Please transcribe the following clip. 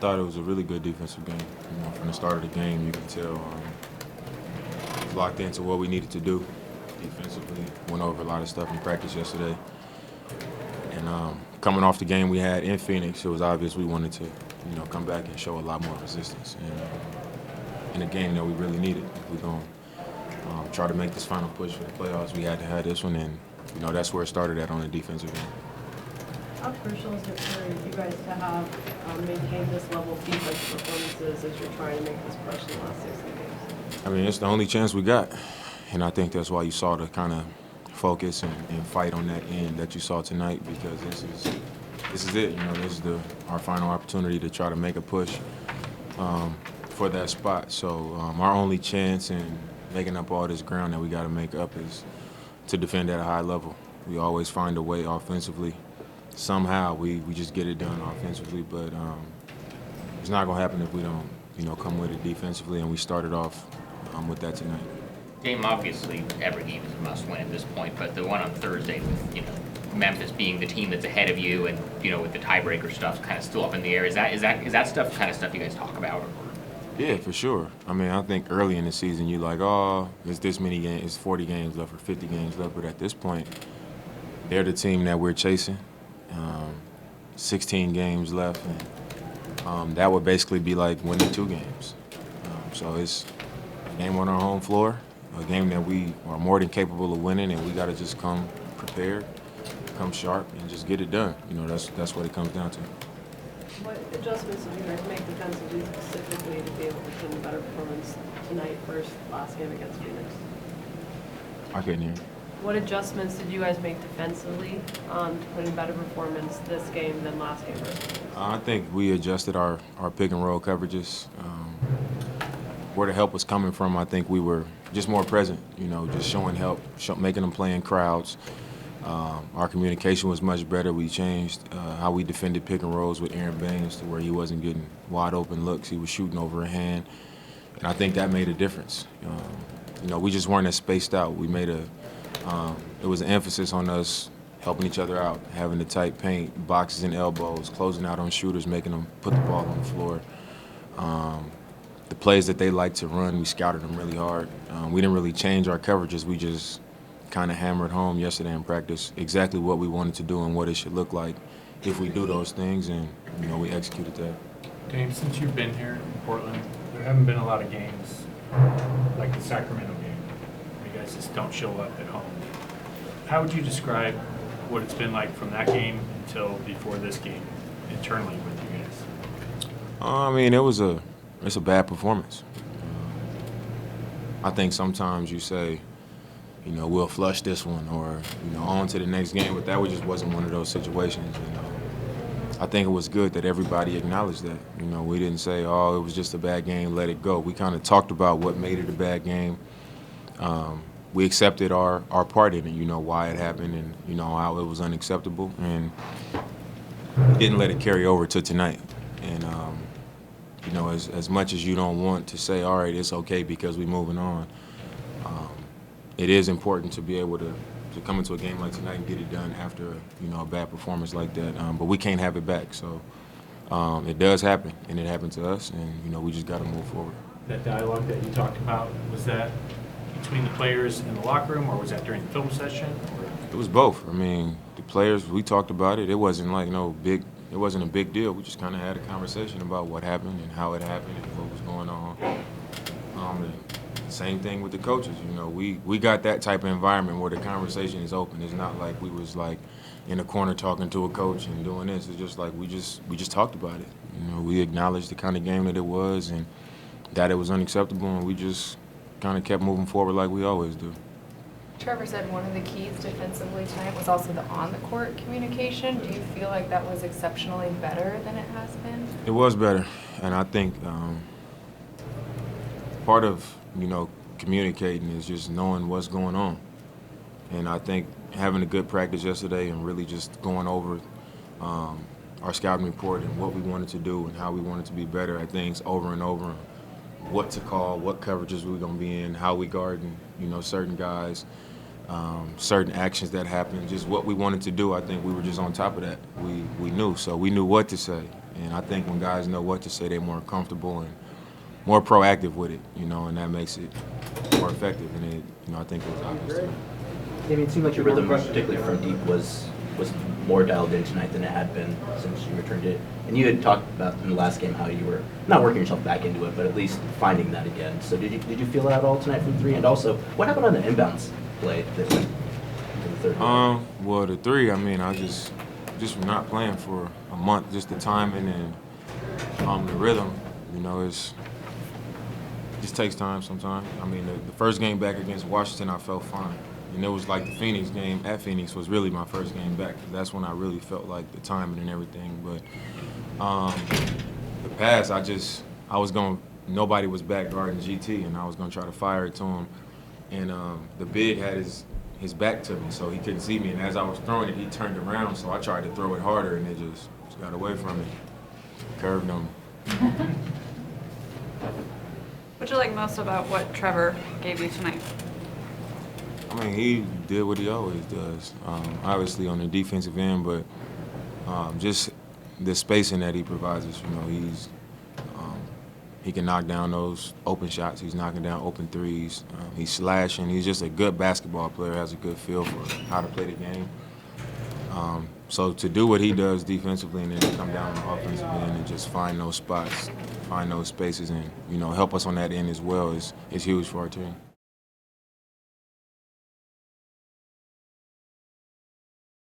thought it was a really good defensive game. From the start of the game, you can tell locked into what we needed to do defensively. Went over a lot of stuff in practice yesterday. And coming off the game we had in Phoenix, it was obvious we wanted to, come back and show a lot more resistance. And in a game that we really needed. If we're going to try to make this final push for the playoffs, we had to have this one. And, that's where it started at on the defensive end. How crucial is it for you guys to have maintained this level of defensive performances as you're trying to make this push in the last 60 games? I mean, it's the only chance we got. And I think that's why you saw the kind of focus and fight on that end that you saw tonight, because this is it. This is our final opportunity to try to make a push for that spot. So our only chance in making up all this ground that we got to make up is to defend at a high level. We always find a way offensively. Somehow we just get it done offensively, but it's not going to happen if we don't, come with it defensively, and we started off with that tonight. Game, obviously, every game is a must-win at this point, but the one on Thursday with, Memphis being the team that's ahead of you and, with the tiebreaker stuff kind of still up in the air, is that stuff kind of stuff you guys talk about? Or? Yeah, for sure. I mean, I think early in the season you're like, oh, there's this many games, it's 40 games left or 50 games left, but at this point, they're the team that we're chasing. 16 games left, and that would basically be like winning 2 games. So it's a game on our home floor, a game that we are more than capable of winning, and we got to just come prepared, come sharp, and just get it done. That's what it comes down to. What adjustments did you guys make defensively specifically to be able to put in a better performance tonight versus last game against Phoenix? I couldn't hear. What adjustments did you guys make defensively to put in better performance this game than last game? I think we adjusted our pick and roll coverages. Where the help was coming from, I think we were just more present, just showing help, making them play in crowds. Our communication was much better. We changed how we defended pick and rolls with Aaron Baines to where he wasn't getting wide open looks. He was shooting over a hand, and I think that made a difference. We just weren't as spaced out. We made it was an emphasis on us helping each other out, having the tight paint, boxes and elbows, closing out on shooters, making them put the ball on the floor. The plays that they like to run, we scouted them really hard. We didn't really change our coverages. We just kind of hammered home yesterday in practice exactly what we wanted to do and what it should look like if we do those things, and we executed that. Dame, since you've been here in Portland, there haven't been a lot of games like the Sacramento game where you guys just don't show up at home. How would you describe what it's been like from that game until before this game internally with you guys? I mean, it's a bad performance. I think sometimes you say, we'll flush this one or, on to the next game, but that just wasn't one of those situations. I think it was good that everybody acknowledged that. We didn't say, oh, it was just a bad game, let it go. We kind of talked about what made it a bad game. We accepted our part in it, why it happened and, how it was unacceptable, and didn't let it carry over to tonight. And, as much as you don't want to say, all right, it's okay because we're moving on, it is important to be able to come into a game like tonight and get it done after, a bad performance like that. But we can't have it back. So it does happen, and it happened to us, and, we just got to move forward. That dialogue that you talked about, was that between the players in the locker room, or was that during the film session? Or? It was both. I mean, the players, we talked about it. It wasn't like it wasn't a big deal. We just kind of had a conversation about what happened and how it happened and what was going on. Same thing with the coaches. We got that type of environment where the conversation is open. It's not like we was like in a corner talking to a coach and doing this. It's just like we just talked about it. We acknowledged the kind of game that it was and that it was unacceptable, and we just kind of kept moving forward like we always do. Trevor said one of the keys defensively tonight was also the on-the-court communication. Do you feel like that was exceptionally better than it has been? It was better, and I think part of communicating is just knowing what's going on. And I think having a good practice yesterday and really just going over our scouting report and what we wanted to do and how we wanted to be better at things over and over, what to call, what coverages we were going to be in, how we guarding, certain guys, certain actions that happened, just what we wanted to do. I think we were just on top of that. We knew, so we knew what to say. And I think when guys know what to say, they're more comfortable and more proactive with it, you know, and that makes it more effective. And it, you know, I think it was obvious to me. Damien, it seemed like your rhythm, particularly from deep, was more dialed in tonight than it had been since you returned it. And you had talked about in the last game how you were not working yourself back into it, but at least finding that again. So did you feel that at all tonight from three? And also, what happened on the inbounds play that went into the third? Well, the three, I mean, I just from not playing for a month, just the timing and the rhythm, you know, it just takes time sometimes. I mean, the first game back against Washington, I felt fine. And it was like the Phoenix game at Phoenix was really my first game back. That's when I really felt like the timing and everything. But the pass, nobody was back guarding GT, and I was going to try to fire it to him. And the big had his back to me, so he couldn't see me. And as I was throwing it, he turned around, so I tried to throw it harder, and it just got away from me. Curved on me. What'd you like most about what Trevor gave you tonight? I mean, he did what he always does. Obviously on the defensive end, but just the spacing that he provides us. You know, he can knock down those open shots. He's knocking down open threes. He's slashing. He's just a good basketball player. Has a good feel for how to play the game. So to do what he does defensively and then to come down on the offensive end and just find those spots, find those spaces, and you know help us on that end as well is huge for our team.